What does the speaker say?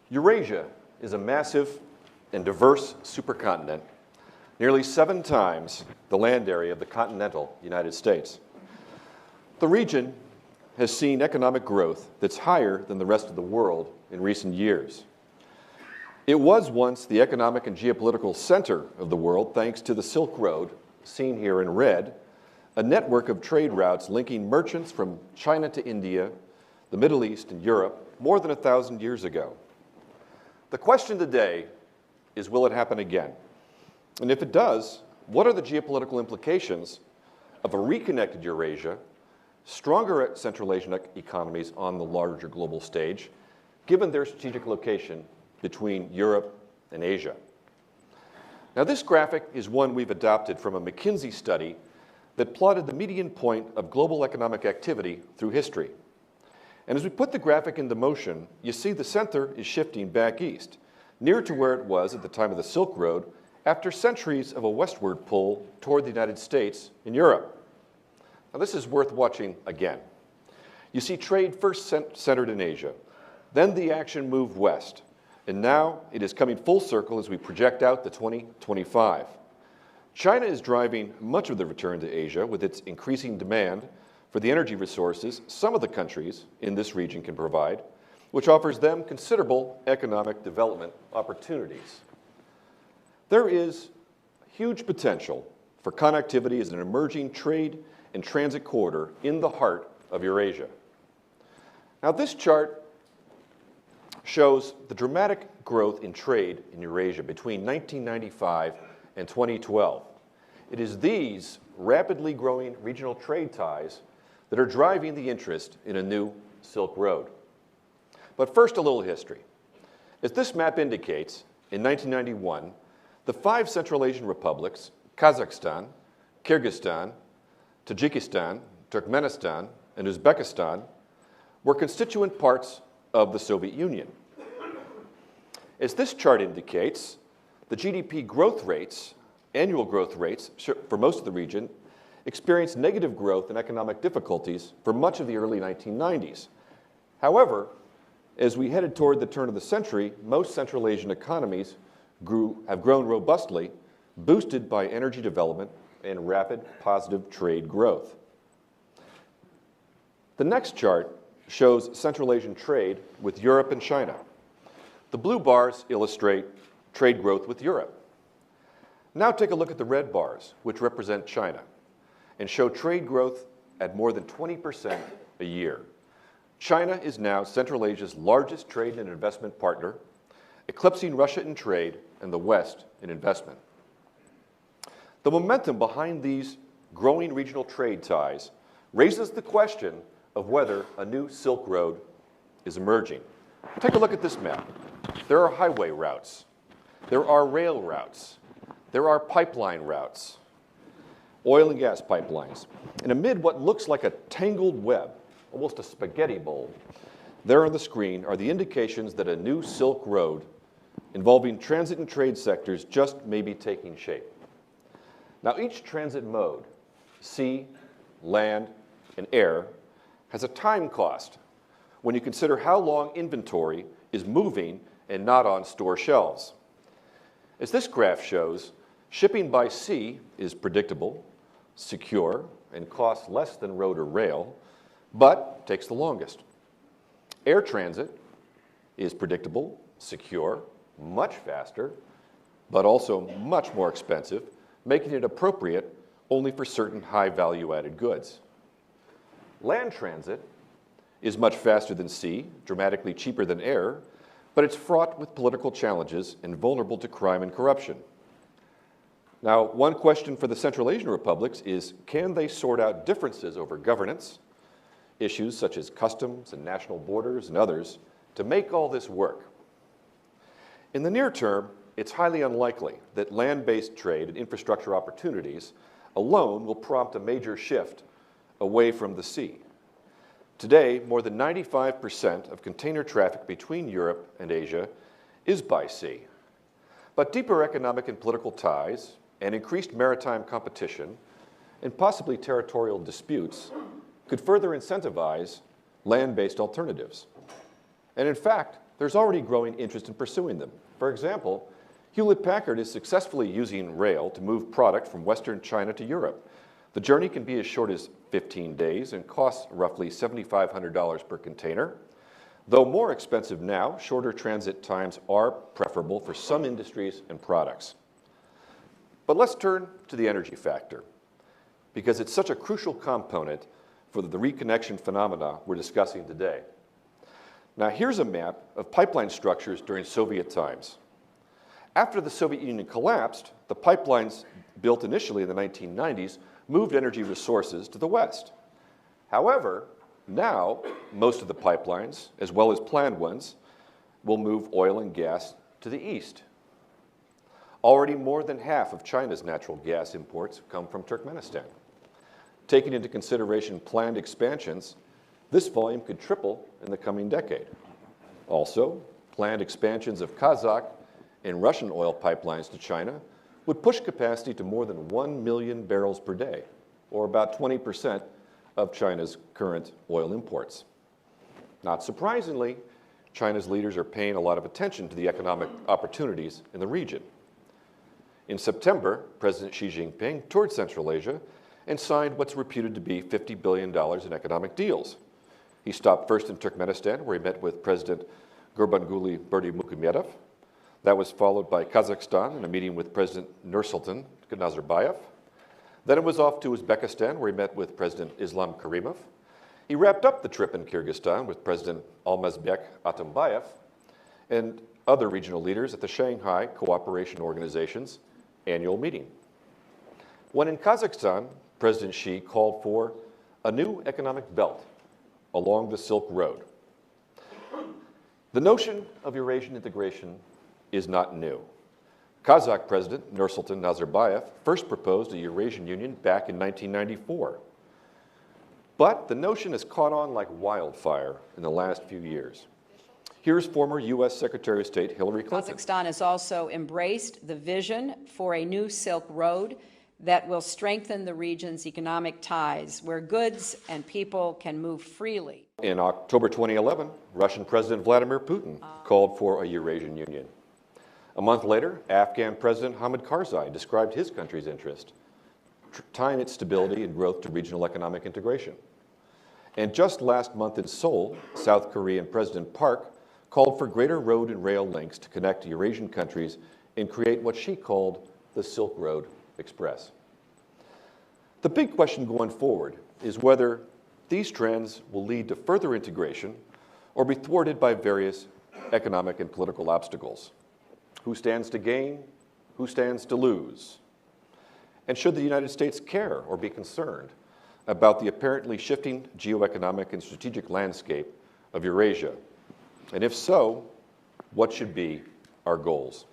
Eurasia is a massive and diverse supercontinent, nearly 7 times the land area of the continental United States. The region has seen economic growth that's higher than the rest of the world in recent years. It was once the economic and geopolitical center of the world thanks to the Silk Road, seen here in red, a network of trade routes linking merchants from China to India, the Middle East, and Europe more than 1,000 years ago. The question today is, will it happen again? And if it does, what are the geopolitical implications of a reconnected Eurasia, stronger Central Asian economies on the larger global stage, given their strategic location between Europe and Asia? Now, this graphic is one we've adopted from a McKinsey study that plotted the median point of global economic activity through history. And as we put the graphic into motion, you see the center is shifting back east, near to where it was at the time of the Silk Road, after centuries of a westward pull toward the United States and Europe. Now, this is worth watching again. You see trade first centered in Asia, then the action moved west, and now it is coming full circle as we project out to 2025. China is driving much of the return to Asia with its increasing demand for the energy resources some of the countries in this region can provide, which offers them considerable economic development opportunities. There is huge potential for connectivity as an emerging trade and transit corridor in the heart of Eurasia. Now, this chart shows the dramatic growth in trade in Eurasia between 1995 and 2012. It is these rapidly growing regional trade ties that are driving the interest in a new Silk Road. But first, a little history. As this map indicates, in 1991, the 5 Central Asian republics, Kazakhstan, Kyrgyzstan, Tajikistan, Turkmenistan, and Uzbekistan, were constituent parts of the Soviet Union. As this chart indicates, the GDP growth rates, annual growth rates for most of the region, experienced negative growth and economic difficulties for much of the early 1990s. However, as we headed toward the turn of the century, most Central Asian economies have grown robustly, boosted by energy development and rapid positive trade growth. The next chart shows Central Asian trade with Europe and China. The blue bars illustrate trade growth with Europe. Now take a look at the red bars, which represent China, and show trade growth at more than 20% a year. China is now Central Asia's largest trade and investment partner, eclipsing Russia in trade and the West in investment. The momentum behind these growing regional trade ties raises the question of whether a new Silk Road is emerging. Take a look at this map. There are highway routes. There are rail routes. There are pipeline routes, oil and gas pipelines. And amid what looks like a tangled web, almost a spaghetti bowl, there on the screen are the indications that a new Silk Road involving transit and trade sectors just may be taking shape. Now, each transit mode, sea, land, and air, has a time cost when you consider how long inventory is moving and not on store shelves. As this graph shows, shipping by sea is predictable, secure, and costs less than road or rail, but takes the longest. Air transit is predictable, secure, much faster, but also much more expensive, making it appropriate only for certain high value-added goods. Land transit is much faster than sea, dramatically cheaper than air, but it's fraught with political challenges and vulnerable to crime and corruption. Now, one question for the Central Asian republics is, can they sort out differences over governance, issues such as customs and national borders and others, to make all this work? In the near term, it's highly unlikely that land-based trade and infrastructure opportunities alone will prompt a major shift away from the sea. Today, more than 95% of container traffic between Europe and Asia is by sea. But deeper economic and political ties and increased maritime competition and possibly territorial disputes could further incentivize land-based alternatives. And in fact, there's already growing interest in pursuing them. For example, Hewlett-Packard is successfully using rail to move product from Western China to Europe. The journey can be as short as 15 days and costs roughly $7,500 per container. Though more expensive now, shorter transit times are preferable for some industries and products. But let's turn to the energy factor, because it's such a crucial component for the reconnection phenomena we're discussing today. Now, here's a map of pipeline structures during Soviet times. After the Soviet Union collapsed, the pipelines built initially in the 1990s moved energy resources to the west. However, now most of the pipelines, as well as planned ones, will move oil and gas to the east. Already more than half of China's natural gas imports come from Turkmenistan. Taking into consideration planned expansions, this volume could triple in the coming decade. Also, planned expansions of Kazakh and Russian oil pipelines to China would push capacity to more than 1 million barrels per day, or about 20% of China's current oil imports. Not surprisingly, China's leaders are paying a lot of attention to the economic opportunities in the region. In September, President Xi Jinping toured Central Asia and signed what's reputed to be $50 billion in economic deals. He stopped first in Turkmenistan, where he met with President Gurbanguly Berdimuhamedov. That was followed by Kazakhstan in a meeting with President Nursultan Nazarbayev. Then it was off to Uzbekistan, where he met with President Islam Karimov. He wrapped up the trip in Kyrgyzstan with President Almazbek Atambayev and other regional leaders at the Shanghai Cooperation Organization's annual meeting. When in Kazakhstan, President Xi called for a new economic belt along the Silk Road. The notion of Eurasian integration is not new. Kazakh President Nursultan Nazarbayev first proposed a Eurasian Union back in 1994. But the notion has caught on like wildfire in the last few years. Here's former U.S. Secretary of State Hillary Clinton. Kazakhstan has also embraced the vision for a new Silk Road that will strengthen the region's economic ties, where goods and people can move freely. In October 2011, Russian President Vladimir Putin called for a Eurasian Union. A month later, Afghan President Hamid Karzai described his country's interest, tying its stability and growth to regional economic integration. And just last month in Seoul, South Korean President Park called for greater road and rail links to connect Eurasian countries and create what she called the Silk Road Express. The big question going forward is whether these trends will lead to further integration or be thwarted by various economic and political obstacles. Who stands to gain? Who stands to lose? And should the United States care or be concerned about the apparently shifting geoeconomic and strategic landscape of Eurasia? And if so, what should be our goals?